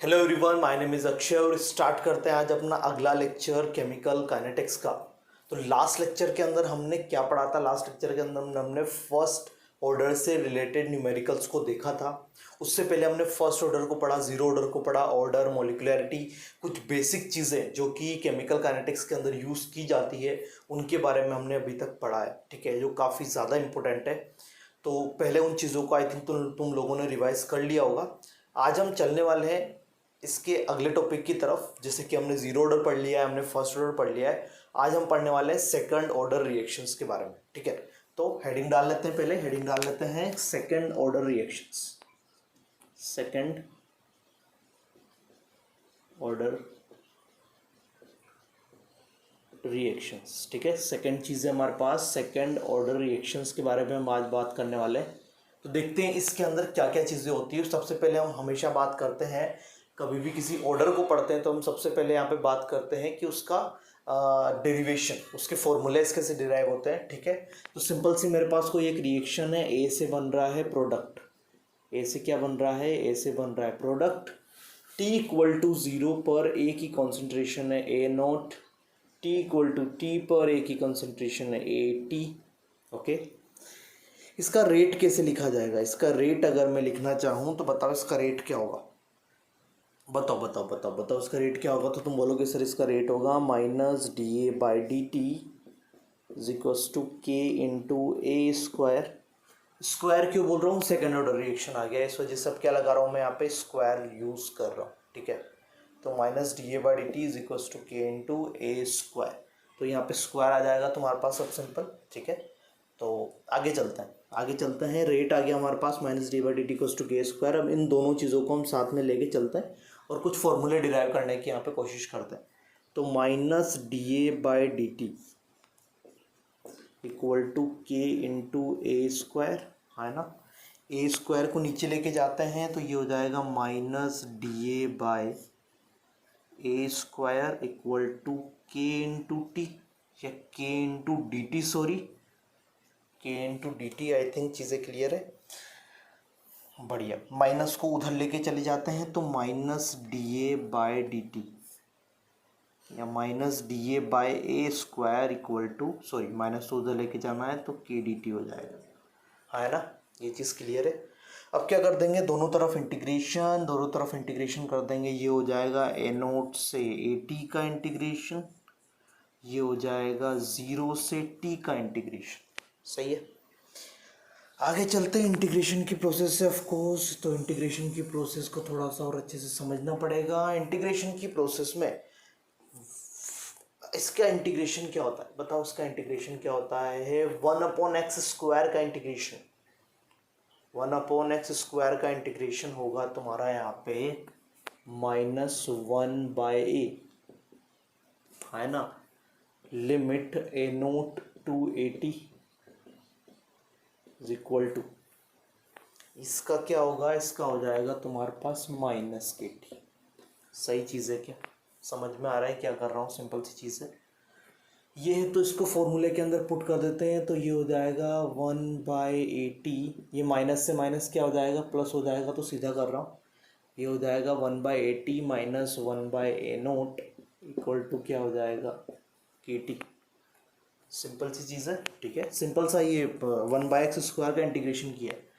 Hello everyone, my name is Akshay और start करते हैं आज अपना अगला लेक्चर केमिकल काइनेटिक्स का। तो लास्ट लेक्चर के अंदर हमने क्या पढ़ा था? लास्ट लेक्चर के अंदर हमने फर्स्ट ऑर्डर से रिलेटेड न्यूमेरिकल्स को देखा था। उससे पहले हमने फर्स्ट ऑर्डर को पढ़ा, जीरो ऑर्डर को पढ़ा, ऑर्डर, मोलिकुलरिटी, कुछ बेसिक चीज़ें जो कि केमिकल काइनेटिक्स के अंदर यूज़ की जाती है उनके बारे में हमने अभी तक पढ़ा है। ठीक है, जो काफ़ी ज़्यादा इंपॉर्टेंट है। तो पहले उन चीज़ों को आई थिंक तुम लोगों ने रिवाइज कर लिया होगा। आज हम चलने वाले हैं इसके अगले टॉपिक की तरफ। जैसे कि हमने जीरो ऑर्डर पढ़ लिया है, हमने फर्स्ट ऑर्डर पढ़ लिया है, आज हम पढ़ने वाले हैं सेकंड ऑर्डर रिएक्शंस के बारे में। ठीक है, तो हेडिंग डाल लेते हैं, पहले हेडिंग डाल लेते हैं second order reactions. Second order reactions, ठीक है। सेकंड चीज़ है हमारे पास सेकंड ऑर्डर रिएक्शंस के बारे में हम आज बात करने वाले हैं। तो देखते हैं इसके अंदर क्या क्या चीज़ें होती है। सबसे पहले हम हमेशा बात करते हैं, कभी भी किसी ऑर्डर को पढ़ते हैं तो हम सबसे पहले यहाँ पे बात करते हैं कि उसका डेरिवेशन, उसके फॉर्मूलेस कैसे डिराइव होते हैं। ठीक है, तो सिंपल सी मेरे पास कोई एक रिएक्शन है, ए से बन रहा है प्रोडक्ट। ए से क्या बन रहा है? ए से बन रहा है प्रोडक्ट। टी इक्वल टू 0 पर ए की कॉन्सेंट्रेशन है A naught, T equal to T पर ए की कॉन्सेंट्रेशन है ए टी। ओके, इसका रेट कैसे लिखा जाएगा? इसका रेट अगर मैं लिखना चाहूँ तो बताओ इसका रेट क्या होगा? बताओ बताओ बताओ बताओ इसका रेट क्या होगा? तो तुम बोलोगे सर इसका रेट होगा minus D A by D t is equals to k into A square. Square क्यों बोल रहा हूँ? सेकेंड ऑर्डर रिएक्शन आ गया, इस वजह से अब क्या लगा रहा हूँ मैं यहाँ पे? स्क्वायर यूज कर रहा हूँ। ठीक है, तो minus D A by D t is equals to k into A square. तो यहाँ पे स्क्वायर आ जाएगा तुम्हारे पास, सब सिंपल। ठीक है, तो आगे चलते हैं। रेट आ गया हमारे पास minus D by D T equals to K square. अब इन दोनों चीज़ों को हम साथ में लेके चलते हैं और कुछ फॉर्मूले डिराइव करने की यहाँ पे कोशिश करते हैं। तो minus D A by D t equal to k into A square, है ना। ए स्क्वायर को नीचे लेके जाते हैं तो ये हो जाएगा minus D A by A square equal to k into t, या k into d t, sorry k into d t. I think चीज़ें क्लियर है, बढ़िया। माइनस को उधर लेके चले जाते हैं तो minus D A by D T, या minus D A by A square equal to, sorry minus को उधर लेके जाना है तो के डी टी हो जाएगा, है ना। ये चीज़ क्लियर है। अब क्या कर देंगे? दोनों तरफ इंटीग्रेशन कर देंगे। ये हो जाएगा ए नोट से ए टी का इंटीग्रेशन, ये हो जाएगा 0 से टी का इंटीग्रेशन। सही है, आगे चलते हैं इंटीग्रेशन की प्रोसेस से। ऑफ कोर्स, तो इंटीग्रेशन की प्रोसेस को थोड़ा सा और अच्छे से समझना पड़ेगा। इंटीग्रेशन की प्रोसेस में इसका इंटीग्रेशन क्या होता है? बताओ इसका इंटीग्रेशन क्या होता है? 1/x स्क्वायर का इंटीग्रेशन, 1/x स्क्वायर का इंटीग्रेशन होगा तुम्हारा यहाँ पे -1/a, है ना। Limit A naught to A t is equal to, इसका क्या होगा? इसका हो जाएगा तुम्हारे पास माइनस के टी। सही चीज़ है क्या? समझ में आ रहा है क्या कर रहा हूँ? सिंपल सी चीज़ है ये है। तो इसको फॉर्मूले के अंदर पुट कर देते हैं तो ये हो जाएगा 1/80, ये माइनस से माइनस क्या हो जाएगा? प्लस हो जाएगा, तो सीधा कर रहा हूँ। ये हो जाएगा 1/80 minus 1/a naught equal to क्या हो जाएगा? के टी। सिंपल सी चीज़ है, ठीक है। सिंपल सा ये 1/x स्क्वायर का इंटीग्रेशन किया है।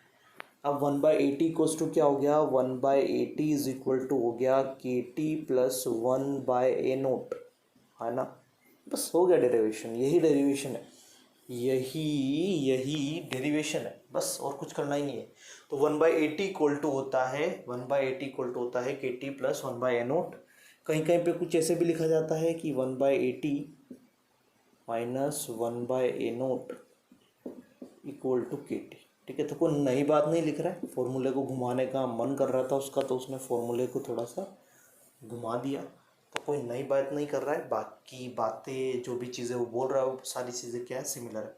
अब 1/80 इक्वल्स टू क्या हो गया? 1/80 इज इक्वल टू हो गया के टी प्लस 1/a नोट, है ना। बस हो गया डेरिवेशन, यही डेरिवेशन है, यही डेरिवेशन है, बस और कुछ करना ही नहीं है। तो 1/80 इक्वल टू होता है, 1/80 इक्वल टू होता है के टी प्लस 1/a नोट। कहीं कहीं पे कुछ ऐसे भी लिखा जाता है कि 1/80 minus 1/a naught equal to k t. ठीक है, तो कोई नई बात नहीं लिख रहा है, फॉर्मूले को घुमाने का मन कर रहा था उसका, तो उसने फॉर्मूले को थोड़ा सा घुमा दिया। तो कोई नई बात नहीं कर रहा है, बाकी बातें जो भी चीज़ें वो बोल रहा है वो सारी चीज़ें क्या है? सिमिलर है।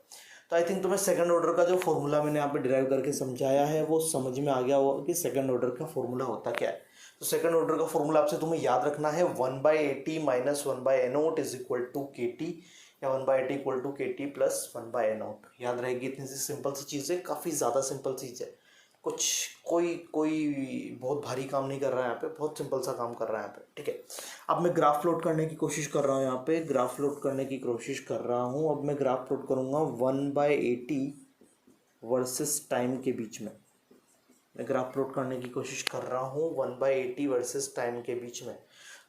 तो आई थिंक तुम्हें सेकंड ऑर्डर का जो फॉर्मूला मैंने यहाँ पे डिराइव करके समझाया है वो समझ में आ गया होगा कि सेकंड ऑर्डर का फॉर्मूला होता क्या है। तो सेकंड ऑर्डर का फॉर्मूला आपसे तुम्हें याद रखना है 1/80 minus 1/a naught is equal to k t, या 1/80 equal to k t plus 1/a naught. याद रहेगी, इतनी सी सिंपल सी चीज़ है, काफ़ी ज़्यादा सिंपल चीज़ है, कुछ कोई कोई बहुत भारी काम नहीं कर रहा है यहाँ पे, बहुत सिंपल सा काम कर रहा है यहाँ पे, ठीक है। अब मैं ग्राफ प्लॉट करने की कोशिश कर रहा हूँ, यहाँ पे ग्राफ प्लॉट करने की कोशिश कर रहा हूँ। अब मैं ग्राफ प्लॉट करूँगा 1/80 वर्सेस टाइम के बीच में। मैं ग्राफ प्लॉट करने की कोशिश कर रहा हूँ 1/80 वर्सेस टाइम के बीच में।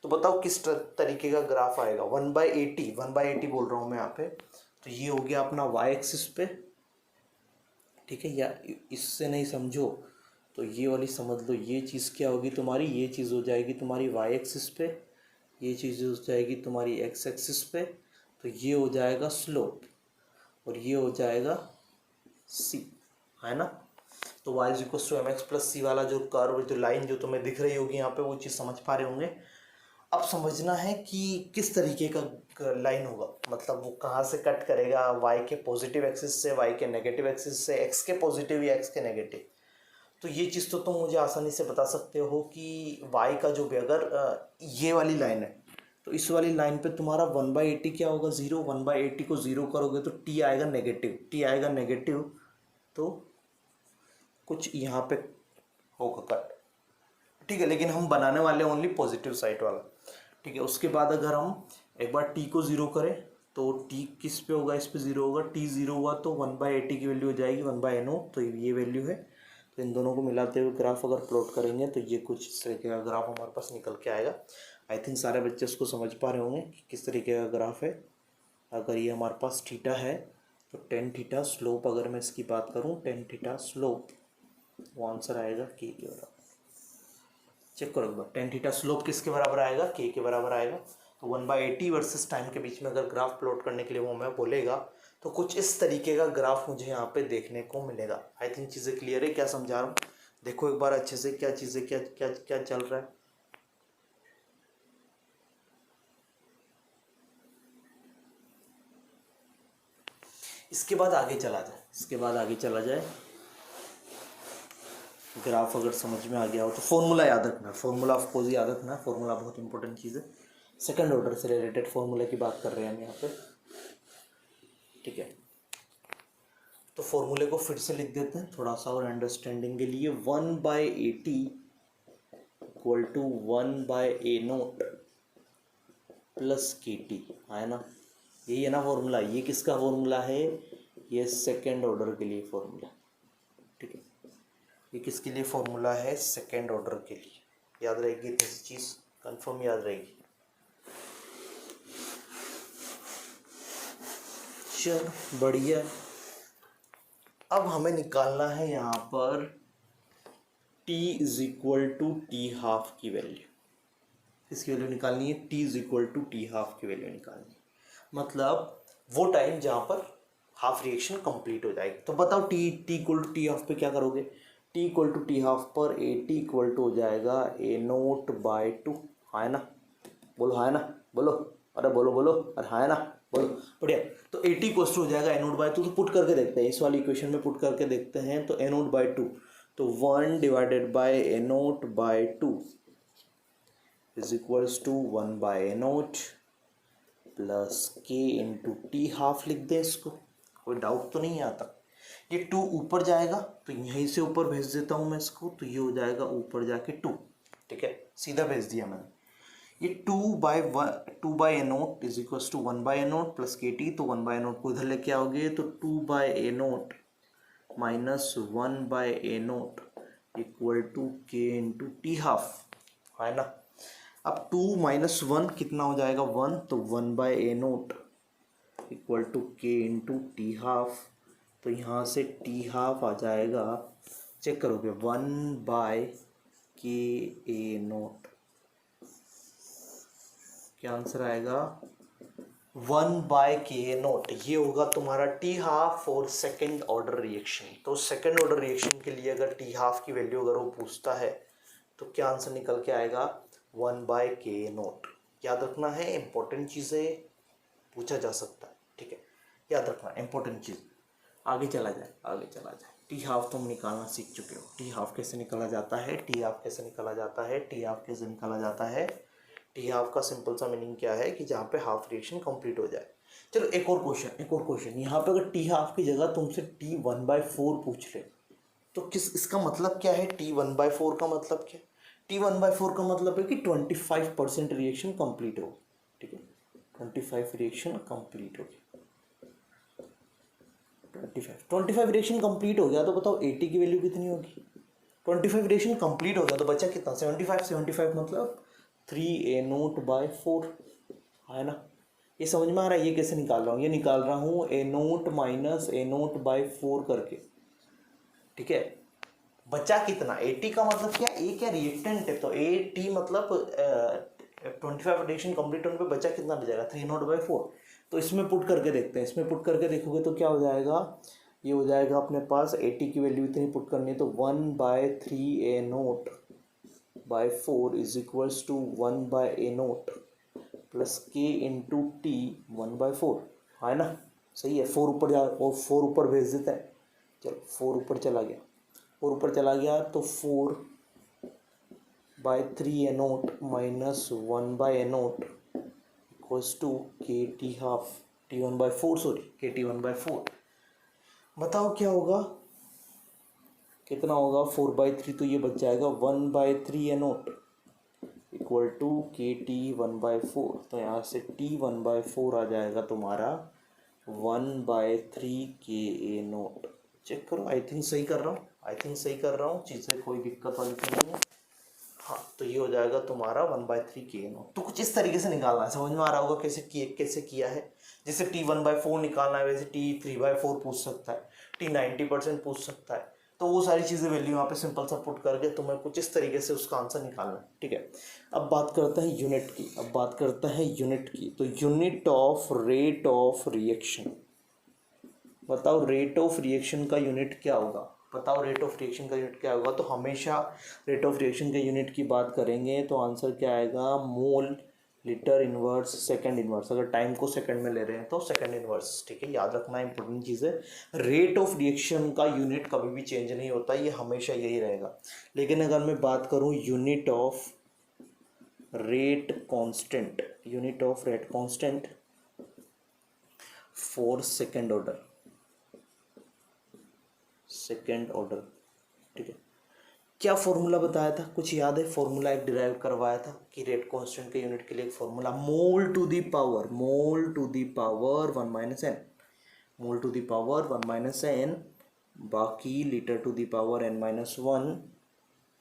तो बताओ किस तरीके का ग्राफ आएगा। 1/80 बोल रहा हूँ मैं यहाँ पे। तो ये हो गया अपना वाई एक्सिस पे, ठीक है। या इससे नहीं समझो तो ये वाली समझ लो, ये चीज़ क्या होगी तुम्हारी, ये चीज़ हो जाएगी तुम्हारी वाई एक्सिस पे, ये चीज़ हो जाएगी तुम्हारी एक्स एक्सिस पे। तो ये हो जाएगा स्लोप और ये हो जाएगा सी, है ना। तो y equal to M X plus C वाला जो कर्व, जो लाइन जो तुम्हें दिख रही होगी यहाँ पे, वो चीज़ समझ पा रहे होंगे। अब समझना है कि किस तरीके का लाइन होगा, मतलब वो कहाँ से कट करेगा, y के पॉजिटिव एक्सिस से, y के नेगेटिव एक्सिस से, x के पॉजिटिव या x के नेगेटिव। तो ये चीज़ तो तुम मुझे आसानी से बता सकते हो कि y का जो भी अगर ये वाली लाइन है, तो इस वाली लाइन पे तुम्हारा 1/80 क्या होगा, 0। 1/80 को 0 करोगे तो t आएगा नेगेटिव, t आएगा नेगेटिव, तो कुछ यहाँ पे होगा कट, ठीक है। लेकिन हम बनाने वाले ओनली पॉजिटिव साइड वाला, ठीक है। उसके बाद अगर हम एक बार t को 0 करें तो t किस पे होगा, इस पे 0 होगा। t 0 हुआ तो 1/80 की वैल्यू हो जाएगी 1/n0, तो ये वैल्यू है। तो इन दोनों को मिलाते हुए ग्राफ अगर प्लॉट करेंगे तो ये कुछ इस तरीके का ग्राफ हमारे पास निकल के आएगा। आई थिंक सारे बच्चे उसको समझ पा रहे होंगे कि किस तरीके का ग्राफ है। अगर ये हमारे पास थीटा है तो टेन थीटा स्लोप, अगर मैं इसकी बात करूँ टेन थीटा स्लोप, वो आंसर आएगा के बराबर। चेक करो एक बार, टेन थीटा स्लोप किसके बराबर आएगा, के बराबर आएगा। तो 1/80 वर्सेस टाइम के बीच में अगर ग्राफ प्लॉट करने के लिए वो हमें बोलेगा तो कुछ इस तरीके का ग्राफ मुझे यहाँ पे देखने को मिलेगा। आई थिंक चीज़ें क्लियर है, क्या समझा रहा हूँ। देखो एक बार अच्छे से क्या चीज़ें क्या क्या क्या चल रहा है। इसके बाद आगे चला जाए, ग्राफ अगर समझ में आ गया हो तो फॉर्मूला याद रखना, फॉर्मूला ऑफ कोर्स याद रखना, फॉर्मूला बहुत इंपॉर्टेंट चीज़ है। सेकंड ऑर्डर से रिलेटेड फॉर्मूले की बात कर रहे हैं हम यहाँ पे, ठीक है। तो फॉर्मूले को फिर से लिख देते हैं थोड़ा सा और अंडरस्टैंडिंग के लिए। 1/80 equal to 1/a0 plus KT, है ना। यही है ना फॉर्मूला। ये किसका फॉर्मूला है, ये सेकेंड ऑर्डर के लिए फॉर्मूला, ठीक है। ये किसके लिए फॉर्मूला है, सेकेंड ऑर्डर के लिए। याद रहेगी ऐसी चीज़, कंफर्म याद रहेगी। चल बढ़िया। अब हमें निकालना है यहाँ पर t is equal to t half की वैल्यू। किसकी वैल्यू निकालनी है, t is equal to t half की वैल्यू निकालनी है। मतलब वो टाइम जहाँ पर हाफ रिएक्शन कंप्लीट हो जाएगी। तो बताओ t equal to t half पे क्या करोगे। t equal to t half पर AT इक्वल टू हो जाएगा A0/2, है ना। बोलो है ना, बोलो, अरे बोलो बोलो, अरे है ना, बोलो, बढ़िया। तो AT इक्वल टू हो जाएगा A0/2। तो पुट करके देखते हैं, इस वाली इक्वेशन में पुट करके देखते हैं। तो A0/2, तो 1 divided by A0/2 is equals to 1/A0 plus K into t half लिख दें इसको। कोई डाउट तो नहीं आता। ये 2 ऊपर जाएगा तो यहीं से ऊपर भेज देता हूँ मैं इसको, तो ये हो जाएगा ऊपर जाके 2, ठीक है, सीधा भेज दिया मैंने। ये 2/A0 is equals to 1/A0 plus KT। तो 1/A0 को इधर लेके आओगे तो 2/A0 minus 1/A0 equal to K into t half, है ना। अब 2 माइनस 1 कितना हो जाएगा, 1। तो 1/A0 equal to K into t half. तो यहाँ से टी हाफ आ जाएगा, चेक करोगे, 1/KA0। क्या आंसर आएगा, 1/KA0। ये होगा तुम्हारा टी हाफ और सेकेंड ऑर्डर रिएक्शन। तो सेकेंड ऑर्डर रिएक्शन के लिए अगर टी हाफ की वैल्यू अगर वो पूछता है तो क्या आंसर निकल के आएगा, 1/KA0। याद रखना है, इंपॉर्टेंट चीज़ें पूछा जा सकता है, ठीक है, याद रखना इंपॉर्टेंट चीज़। आगे चला जाए। टी हाफ तुम निकालना सीख चुके हो। टी हाफ कैसे निकाला जाता है, टी हाफ कैसे निकाला जाता है। टी हाफ का सिंपल सा मीनिंग क्या है कि जहाँ पे हाफ रिएक्शन कंप्लीट हो जाए। चलो एक और क्वेश्चन। यहाँ पे अगर टी हाफ की जगह तुमसे T 1/4 पूछ ले, तो किस इसका मतलब क्या है, T1/4 का मतलब क्या है? T1/4 का मतलब है कि 25% रिएक्शन कंप्लीट हो, ठीक है, 25 रिएक्शन कंप्लीट हो गया, 25 रिएक्शन कंप्लीट हो गया तो बताओ 80 की वैल्यू कितनी होगी? 25 रिएक्शन कंप्लीट हो गया तो बचा कितना, 75 मतलब 3A0/4, है ना। ये समझ में आ रहा है? ये कैसे निकाल रहा हूँ, ये निकाल रहा हूँ A0 माइनस A0/4 करके, ठीक है। बचा कितना, 80 का मतलब क्या, ए क्या रिएक्टेंट है, तो 80 मतलब 25 रिएक्शन कंप्लीट होने पे बचा कितना बचेगा, 3/4। तो इसमें पुट करके देखते हैं, इसमें पुट करके देखोगे तो क्या हो जाएगा, ये हो जाएगा अपने पास 80 की वैल्यू इतनी पुट करनी है तो 1/3A0/4 is equals to 1/A0 plus k into t 1/4, है ना। सही है, 4 ऊपर जा और 4 ऊपर भेज देते हैं, चलो 4 ऊपर चला गया, 4 ऊपर चला गया तो 4/3A0 minus 1/A0 equals to k t half T1/4, sorry k T1/4। बताओ क्या होगा, कितना होगा, 4/3 तो ये बच जाएगा 1/3A0 इक्वल टू के T1/4। तो यहाँ से T1/4 आ जाएगा तुम्हारा 1/3KA0। चेक करो, आई थिंक सही कर रहा हूँ, आई थिंक सही कर रहा हूँ, चीज़ें कोई दिक्कत वाली तो नहीं है। हाँ, तो ये हो जाएगा तुम्हारा 1/3KA0। तो कुछ इस तरीके से निकालना है, समझ में आ रहा होगा कैसे किया है। जैसे T1/4 निकालना है वैसे T3/4 पूछ सकता है, T90% पूछ सकता है। तो वो सारी चीज़ें वैल्यू यहाँ पे सिंपल सा पुट करके तुम्हें कुछ इस तरीके से उसका आंसर निकालना है, ठीक है। अब बात करते हैं यूनिट की, अब बात करते हैं यूनिट की। तो unit of rate of reaction, बताओ रेट ऑफ रिएक्शन का यूनिट क्या होगा, बताओ रेट ऑफ रिएक्शन का यूनिट क्या होगा। तो हमेशा रेट ऑफ रिएक्शन के यूनिट की बात करेंगे तो आंसर क्या आएगा, mole litre inverse second inverse. अगर टाइम को सेकंड में ले रहे हैं तो सेकंड इनवर्स, ठीक है, याद रखना इंपॉर्टेंट चीज़ है। रेट ऑफ रिएक्शन का यूनिट कभी भी चेंज नहीं होता, ये हमेशा यही रहेगा। लेकिन अगर मैं बात करूँ unit of rate constant, unit of rate constant for second order, second order, ठीक है, क्या फॉर्मूला बताया था, कुछ याद है? फॉर्मूला एक डिराइव करवाया था कि रेट कांस्टेंट के यूनिट के लिए एक formula, mole to the power 1 minus N, mole to the power 1 minus N, बाकी litre to the power n-1,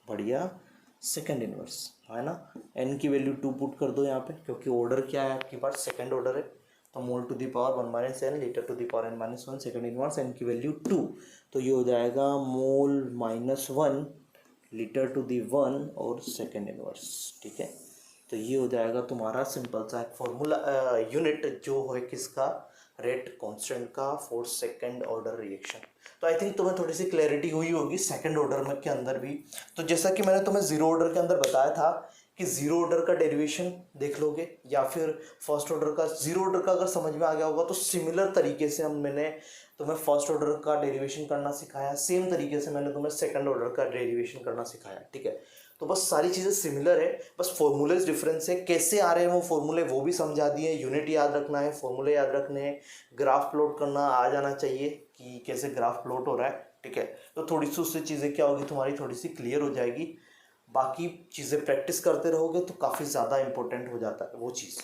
बढ़िया, सेकंड इनवर्स, है ना। n की वैल्यू 2 पुट कर दो यहाँ पे, क्योंकि ऑर्डर क्या है आपके पास, सेकंड ऑर्डर है। तो mole to the power 1 minus N, litre to the power n-1, second inverse, n की वैल्यू 2। तो ये हो जाएगा मोल -1 लीटर टू दी 1 और सेकेंड इनवर्स, ठीक है। तो ये हो जाएगा तुम्हारा सिंपल सा एक फॉर्मूला, यूनिट जो है किसका, रेट कांस्टेंट का फॉर सेकंड ऑर्डर रिएक्शन। तो आई थिंक तुम्हें थोड़ी सी क्लैरिटी हुई होगी सेकंड ऑर्डर में के अंदर भी। तो जैसा कि मैंने तुम्हें जीरो ऑर्डर के अंदर बताया था कि जीरो ऑर्डर का डेरिवेशन देख लोगे, या फिर फर्स्ट ऑर्डर का, जीरो ऑर्डर का अगर समझ में आ गया होगा तो सिमिलर तरीके से मैंने तुम्हें फर्स्ट ऑर्डर का डेरिवेशन करना सिखाया, सेम तरीके से मैंने तुम्हें सेकंड ऑर्डर का डेरिवेशन करना सिखाया, ठीक है। तो बस सारी चीज़ें सिमिलर है, बस फॉर्मूलेज डिफरेंस है, कैसे आ रहे हैं वो फॉर्मूले वो भी समझा दिए, यूनिट याद रखना है, फॉर्मूले याद रखने हैं, ग्राफ प्लॉट करना आ जाना चाहिए कि कैसे ग्राफ प्लॉट हो रहा है, ठीक है। तो थोड़ी सी उससे चीज़ें क्या होगी, तुम्हारी थोड़ी सी क्लियर हो जाएगी। बाकी चीज़ें प्रैक्टिस करते रहोगे तो काफ़ी ज़्यादा इंपॉर्टेंट हो जाता है वो चीज़।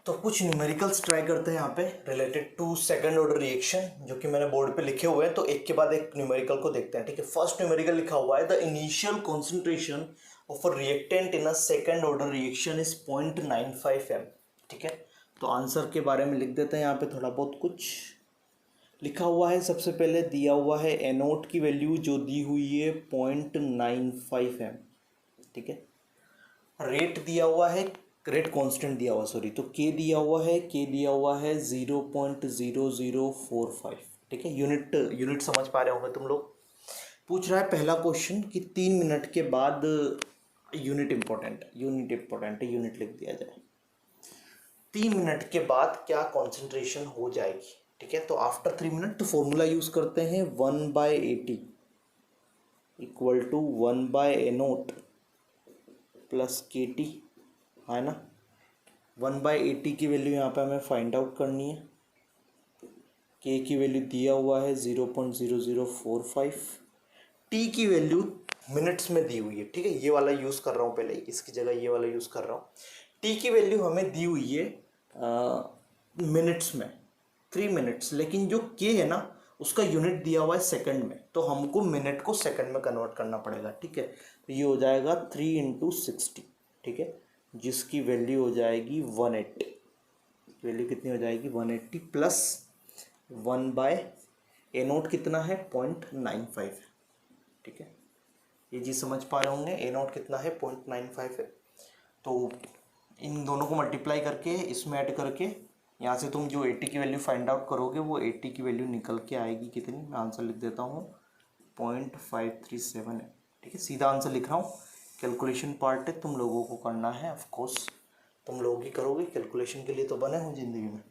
तो कुछ न्यूमेरिकल्स ट्राई करते हैं यहाँ पे related to second order reaction, जो कि मैंने बोर्ड पे लिखे हुए हैं। तो एक के बाद एक न्यूमेरिकल को देखते हैं, ठीक है। फर्स्ट न्यूमेरिकल लिखा हुआ है, the initial concentration of a reactant in a second order reaction is 0.95 m, ठीक है। तो आंसर के बारे में लिख देते हैं यहाँ पे, थोड़ा बहुत कुछ लिखा हुआ है। सबसे पहले दिया हुआ है एनोट की वैल्यू जो दी हुई है 0.95 m, ठीक है। रेट दिया हुआ है, रेट कांस्टेंट दिया हुआ, सॉरी, तो के दिया हुआ है, के दिया हुआ है 0.0045, ठीक है। यूनिट समझ पा रहे होंगे तुम लोग। पूछ रहा है पहला क्वेश्चन कि 3 मिनट के बाद, यूनिट इंपॉर्टेंट है, यूनिट लिख दिया जाए, 3 मिनट के बाद क्या कॉन्सेंट्रेशन हो जाएगी, ठीक है। तो आफ्टर 3 मिनट तो फॉर्मूला यूज करते हैं 1/80 equal to 1/A0 plus KT, है ना। 1/80 की वैल्यू यहाँ पे हमें फाइंड आउट करनी है, के की वैल्यू दिया हुआ है 0.0045, टी की वैल्यू मिनट्स में दी हुई है, ठीक है। ये वाला यूज़ कर रहा हूँ, पहले इसकी जगह ये वाला यूज़ कर रहा हूँ। टी की वैल्यू हमें दी हुई है मिनट्स में, 3 मिनट्स, लेकिन जो के है ना उसका यूनिट दिया हुआ है सेकंड में, तो हमको मिनट को सेकंड में कन्वर्ट करना पड़ेगा, ठीक है। तो ये हो जाएगा 3 × 60, ठीक है, जिसकी वैल्यू हो जाएगी 180। वैल्यू कितनी हो जाएगी 180 प्लस 1/A0 कितना है 0.95, ठीक है। ये चीज़ समझ पा रहे होंगे, A0 कितना है 0.95 है। तो इन दोनों को मल्टीप्लाई करके इसमें ऐड करके यहाँ से तुम जो 80 की वैल्यू फाइंड आउट करोगे वो 80 की वैल्यू निकल के आएगी कितनी, मैं आंसर लिख देता हूँ 0.537 है, ठीक है। सीधा आंसर लिख रहा हूँ, कैलकुलेशन पार्ट है तुम लोगों को करना है, ऑफ कोर्स तुम लोग ही करोगे, कैलकुलेशन के लिए तो बने हो ज़िंदगी में।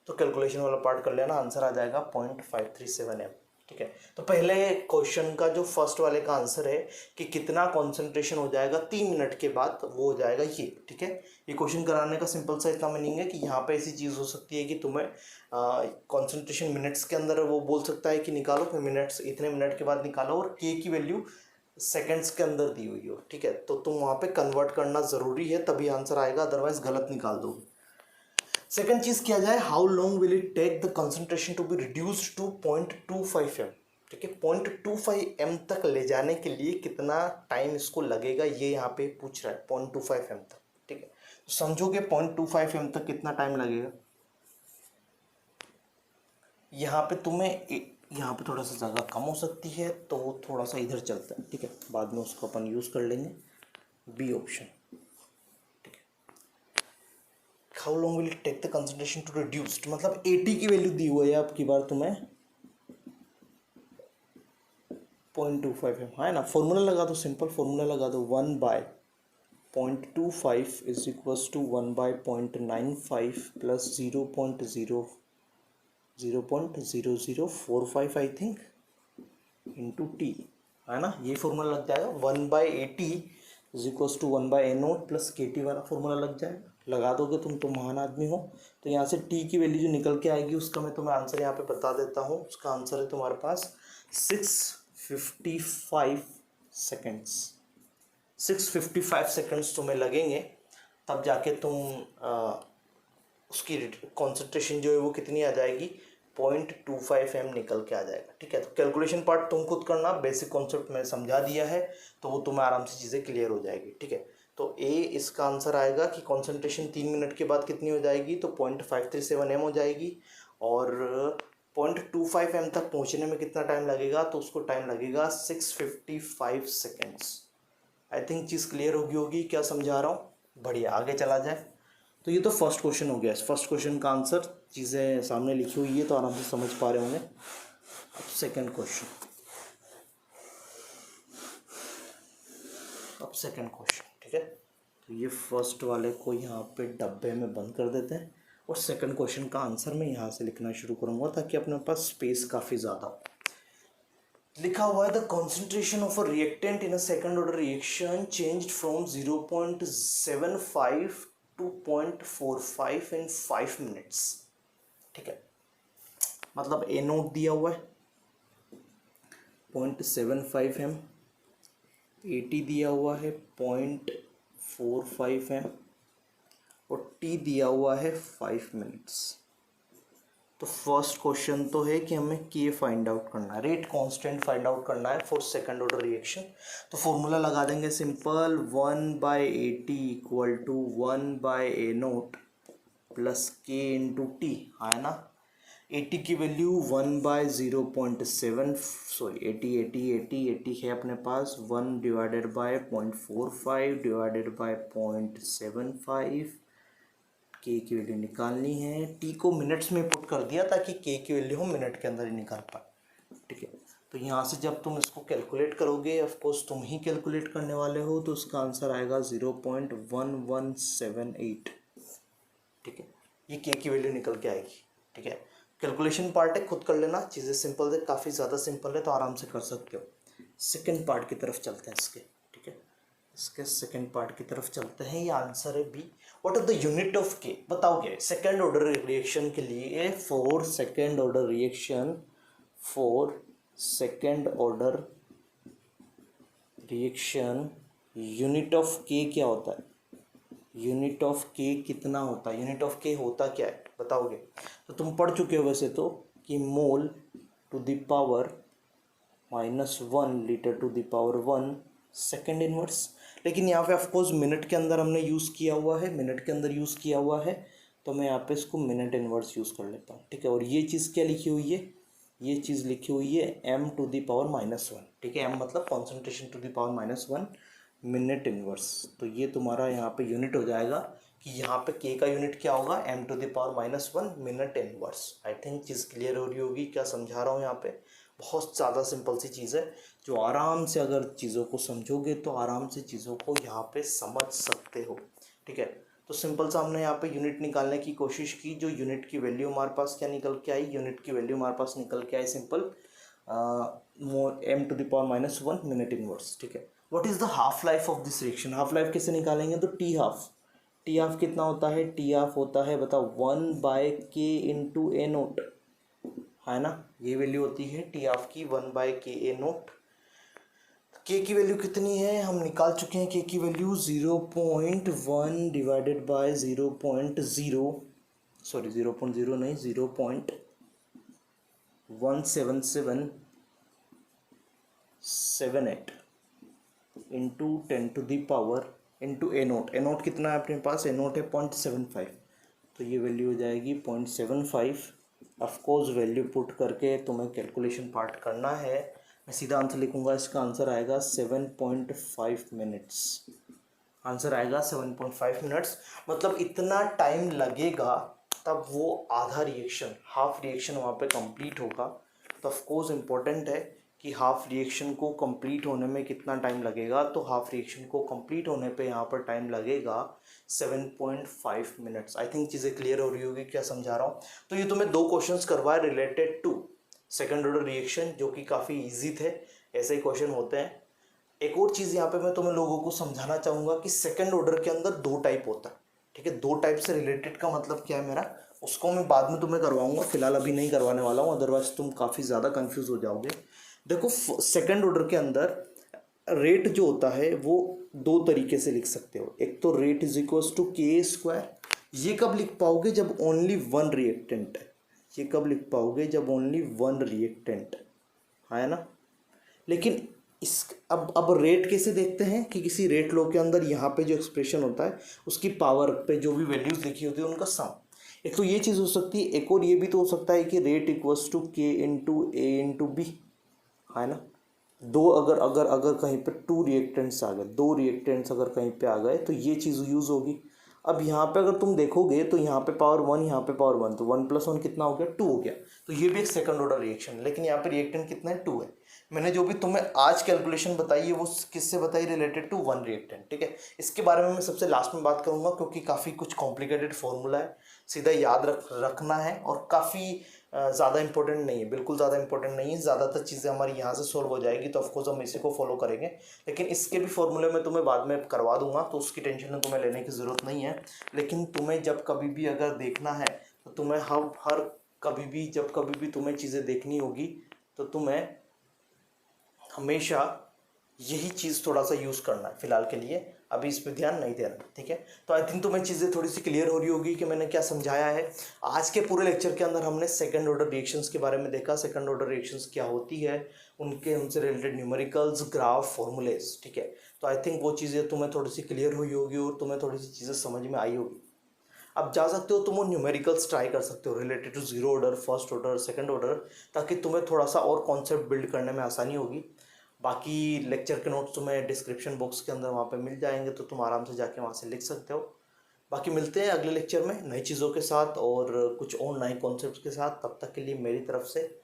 तो कैलकुलेशन वाला पार्ट कर लेना, आंसर आ जाएगा 0.537 है, ठीक है। तो पहले क्वेश्चन का जो फर्स्ट वाले का आंसर है कि कितना कंसंट्रेशन हो जाएगा 3 मिनट के बाद, वो हो जाएगा ये, ठीक है। ये क्वेश्चन कराने का सिंपल सा इतना मीनिंग है कि यहाँ पे ऐसी चीज़ हो सकती है कि तुम्हें कंसंट्रेशन मिनट्स के अंदर वो बोल सकता है कि निकालो, फिर मिनट्स इतने मिनट के बाद निकालो, और के की वैल्यू सेकंड्स के अंदर दी हुई हो, ठीक है। तो तुम वहाँ पे कन्वर्ट करना ज़रूरी है, तभी आंसर आएगा, अदरवाइज गलत निकाल दोगे। सेकंड चीज़ किया जाए, how long will it take the concentration to be reduced to 0.25 m, ठीक है। 0.25 m तक ले जाने के लिए कितना टाइम इसको लगेगा, ये यहाँ पे पूछ रहा है 0.25 m तक, ठीक है। तो समझोगे 0.25 m तक कितना टाइम लगेगा। यहाँ पे तुम्हें यहाँ पे थोड़ा सा जगह कम हो सकती है, तो थोड़ा सा इधर चलता है, ठीक है, बाद में उसको अपन यूज़ कर लेंगे, बी ऑप्शन, ठीक है। How long will it take the concentration to reduced, मतलब 80 की वैल्यू दी हुई है आपकी बार तुम्हें 0.25 है ना। फॉर्मूला लगा दो, सिंपल फॉर्मूला लगा दो, 1/0.25 is equals to 1/0.95 plus 0.0045 I think into t, है ना। ये फॉर्मूला लग जाएगा 1/80 is equals to 1/A0 plus KT वाला फॉर्मूला लग जाएगा। लगा दोगे तुम तो महान आदमी हो। तो यहाँ से टी की वैल्यू जो निकल के आएगी उसका मैं तुम्हें आंसर यहाँ पे बता देता हूँ। उसका आंसर है तुम्हारे पास 655 सेकेंड्स। 655 सेकेंड्स तुम्हें लगेंगे, तब जाके तुम उसकी कॉन्सेंट्रेशन जो है वो कितनी आ जाएगी 0.25 m निकल के आ जाएगा, ठीक है। तो कैलकुलेशन पार्ट तुम खुद करना, बेसिक कॉन्सेप्ट मैंने समझा दिया है, तो वो तुम्हें आराम से चीज़ें क्लियर हो जाएगी, ठीक है। तो ए इसका आंसर आएगा कि कॉन्सेंट्रेशन 3 मिनट के बाद कितनी हो जाएगी, तो 0.537 m हो जाएगी। और 0.25 m तक पहुंचने में कितना टाइम लगेगा, तो उसको टाइम लगेगा 655 सेकेंड्स। आई थिंक चीज़ क्लियर होगी क्या समझा रहा हूँ। बढ़िया, आगे चला जाए। तो ये तो फर्स्ट क्वेश्चन हो गया। फर्स्ट क्वेश्चन का आंसर चीज़ें सामने लिखी हुई है तो आराम से समझ पा रहे होंगे। अब सेकंड क्वेश्चन, ठीक है। तो ये फर्स्ट वाले को यहाँ पे डब्बे में बंद कर देते हैं और सेकंड क्वेश्चन का आंसर मैं यहाँ से लिखना शुरू करूँगा ताकि अपने पास स्पेस काफ़ी ज़्यादा हो। लिखा हुआ है the concentration of a reactant in a second order reaction changed from 0.75 to 0.45 in 5 minutes, ठीक है। मतलब A0 दिया हुआ है 0.75 m, AT दिया हुआ है 0.45 m और T दिया हुआ है 5 मिनट्स। तो फर्स्ट क्वेश्चन तो है कि हमें के फाइंड आउट करना है, रेट कांस्टेंट फाइंड आउट करना है फॉर सेकंड ऑर्डर रिएक्शन। तो फॉर्मूला लगा देंगे simple, 1/80 equal to 1/A0 plus k into t, है ना। 80 की वैल्यू 1/0.7, सॉरी 80 है अपने पास, 1 डिवाइडेड बाय 0.45 डिवाइडेड बाय 0.75। के की वैल्यू निकालनी है, टी को मिनट्स में पुट कर दिया ताकि के की वैल्यू हम मिनट के अंदर ही निकाल पाए, ठीक है। तो यहाँ से जब तुम इसको कैलकुलेट करोगे, ऑफ कोर्स तुम ही कैलकुलेट करने वाले हो, तो उसका आंसर आएगा 0.1178, ठीक है। ये के की वैल्यू निकल के आएगी, ठीक है। कैलकुलेशन पार्ट है, खुद कर लेना, चीज़ें सिंपल है, काफ़ी ज़्यादा सिंपल है, तो आराम से कर सकते हो। सेकेंड पार्ट की तरफ चलते हैं इसके, ठीक है। इसके सेकंड पार्ट की तरफ चलते हैं। ये आंसर है B. What is the unit of k बताओगे सेकंड ऑर्डर रिएक्शन के लिए। For second order reaction, for second order reaction unit of k क्या होता है? यूनिट ऑफ के कितना होता है? यूनिट ऑफ के होता क्या है बताओगे? तो तुम पढ़ चुके हो वैसे तो कि mole to the power -1 litre to the power 1 second inverse. लेकिन यहाँ पे ऑफकोर्स मिनट के अंदर हमने यूज़ किया हुआ है, मिनट के अंदर यूज़ किया हुआ है, तो मैं यहाँ पे इसको मिनट इनवर्स यूज़ कर लेता हूँ। ठीक है, और ये चीज़ क्या लिखी हुई है? ये चीज़ लिखी हुई है m टू द पावर -1। ठीक है, m मतलब concentration to the power -1 minute inverse. तो ये तुम्हारा यहाँ पे यूनिट हो जाएगा कि यहाँ पे k का यूनिट क्या होगा? m to the power -1 minute inverse. I think चीज़ क्लियर हो रही होगी क्या समझा रहा हूँ यहाँ पे। बहुत ज़्यादा सिंपल सी चीज़ है जो आराम से अगर चीज़ों को समझोगे तो आराम से चीज़ों को यहाँ पे समझ सकते हो। ठीक है, तो सिंपल सा हमने यहाँ पे यूनिट निकालने की कोशिश की। जो यूनिट की वैल्यू हमारे पास क्या निकल के आई? यूनिट की वैल्यू हमारे पास निकल के आई simple m to the power -1 minute inverse. ठीक है, what is the half life of this reaction? Half life कैसे निकालेंगे? तो टी हाफ, टी हाफ कितना होता है? टी हाफ होता है बताओ 1/k इंटू ए नोट, है ना। ये वैल्यू होती है टी हाफ की 1/k ए नोट। के की वैल्यू कितनी है? हम निकाल चुके हैं के की वैल्यू 0.1 डिवाइडेड बाय 0.0 सॉरी 0.0 नहीं 0.17778 into 10 to the power into A naught. A naught कितना है अपने पास? ए नोट है 0.75, तो ये वैल्यू हो जाएगी 0.75। ऑफकोर्स वैल्यू पुट करके तुम्हें कैलकुलेशन पार्ट करना है। मैं सीधा आंसर लिखूंगा, इसका आंसर आएगा 7.5 मिनट्स। आंसर आएगा 7.5 मिनट्स। मतलब इतना टाइम लगेगा तब वो आधा रिएक्शन, हाफ रिएक्शन वहाँ पे कंप्लीट होगा। तो ऑफकोर्स इम्पोर्टेंट है कि हाफ रिएक्शन को कंप्लीट होने में कितना टाइम लगेगा। तो हाफ रिएक्शन को कंप्लीट होने पे यहाँ पर टाइम लगेगा 7.5 मिनट्स। आई थिंक चीज़ें क्लियर हो रही होगी क्या समझा रहा हूँ। तो ये तुम्हें 2 क्वेश्चंस करवाए related to second order reaction, जो कि काफ़ी इजी थे। ऐसे ही क्वेश्चन होते हैं। एक और चीज़ यहाँ पे मैं तुम्हें लोगों को समझाना चाहूँगा कि सेकंड ऑर्डर के अंदर 2 टाइप होता है। ठीक है, 2 टाइप से रिलेटेड का मतलब क्या है मेरा, उसको मैं बाद में तुम्हें करवाऊंगा, फिलहाल अभी नहीं करवाने वाला हूँ, अदरवाइज तुम काफ़ी ज़्यादा कंफ्यूज हो जाओगे। देखो सेकंड ऑर्डर के अंदर रेट जो होता है वो 2 तरीके से लिख सकते हो। एक तो rate is equals to K square. ये कब लिख पाओगे? जब ओनली 1 रिएक्टेंट है। ये कब लिख पाओगे? जब ओनली 1 रिएक्टेंट है ना। लेकिन इस अब रेट कैसे देखते हैं कि किसी रेट लो के अंदर यहाँ पे जो एक्सप्रेशन होता है उसकी पावर पे जो भी वैल्यूज लिखी होती है उनका सम। एक तो ये चीज़ हो सकती है, एक और ये भी तो हो सकता है कि rate equals to k into A into B, है ना। दो अगर अगर अगर कहीं पे 2 रिएक्टेंट्स आ गए, 2 रिएक्टेंट्स अगर कहीं पे आ गए तो ये चीज़ यूज़ होगी। अब यहाँ पे अगर तुम देखोगे तो यहाँ पे पावर 1, यहाँ पे पावर 1, तो 1 + 1 कितना हो गया? 2 हो गया। तो ये भी एक सेकंड ऑर्डर रिएक्शन, लेकिन यहाँ पे रिएक्टेंट कितना है? 2 है। मैंने जो भी तुम्हें आज कैलकुलेशन बताई है वो किससे बताई? Related to 1 reactant. ठीक है, इसके बारे में मैं सबसे लास्ट में बात करूंगा क्योंकि काफ़ी कुछ कॉम्प्लिकेटेड फॉर्मूला है, सीधा याद रखना है और काफ़ी ज़्यादा इंपॉर्टेंट नहीं है, बिल्कुल ज़्यादा इंपॉर्टेंट नहीं है। ज़्यादातर चीज़ें हमारी यहाँ से सॉल्व हो जाएगी तो ऑफकोर्स हम इसी को फॉलो करेंगे, लेकिन इसके भी फॉर्मूले मैं तुम्हें बाद में करवा दूंगा, तो उसकी टेंशन तुम्हें लेने की ज़रूरत नहीं है। लेकिन तुम्हें जब कभी भी अगर देखना है तो तुम्हें हर कभी भी जब कभी भी तुम्हें चीज़ें देखनी होगी तो तुम्हें हमेशा यही चीज़ थोड़ा सा यूज़ करना है। फिलहाल के लिए अभी इस पर ध्यान नहीं देना। ठीक है, तो आई थिंक तुम्हें चीज़ें थोड़ी सी क्लियर हो रही होगी कि मैंने क्या समझाया है। आज के पूरे लेक्चर के अंदर हमने सेकंड ऑर्डर रिएक्शंस के बारे में देखा, सेकंड ऑर्डर रिएक्शंस क्या होती है, उनसे रिलेटेड न्यूमेरिकल्स, ग्राफ, फॉर्मूलेस। ठीक है, तो आई थिंक वो चीज़ें तुम्हें थोड़ी सी क्लियर हुई होगी और तुम्हें थोड़ी सी चीज़ें समझ में आई होगी। अब जा सकते हो तुम वो न्यूमेरिकल्स ट्राई कर सकते हो related to zero order, first order, second order, ताकि तुम्हें थोड़ा सा और कॉन्सेप्ट बिल्ड करने में आसानी होगी। बाकी लेक्चर के नोट्स तुम्हें डिस्क्रिप्शन बॉक्स के अंदर वहाँ पे मिल जाएंगे, तो तुम आराम से जाके वहाँ से लिख सकते हो। बाकी मिलते हैं अगले लेक्चर में नई चीज़ों के साथ और कुछ और नए कॉन्सेप्ट्स के साथ। तब तक के लिए मेरी तरफ से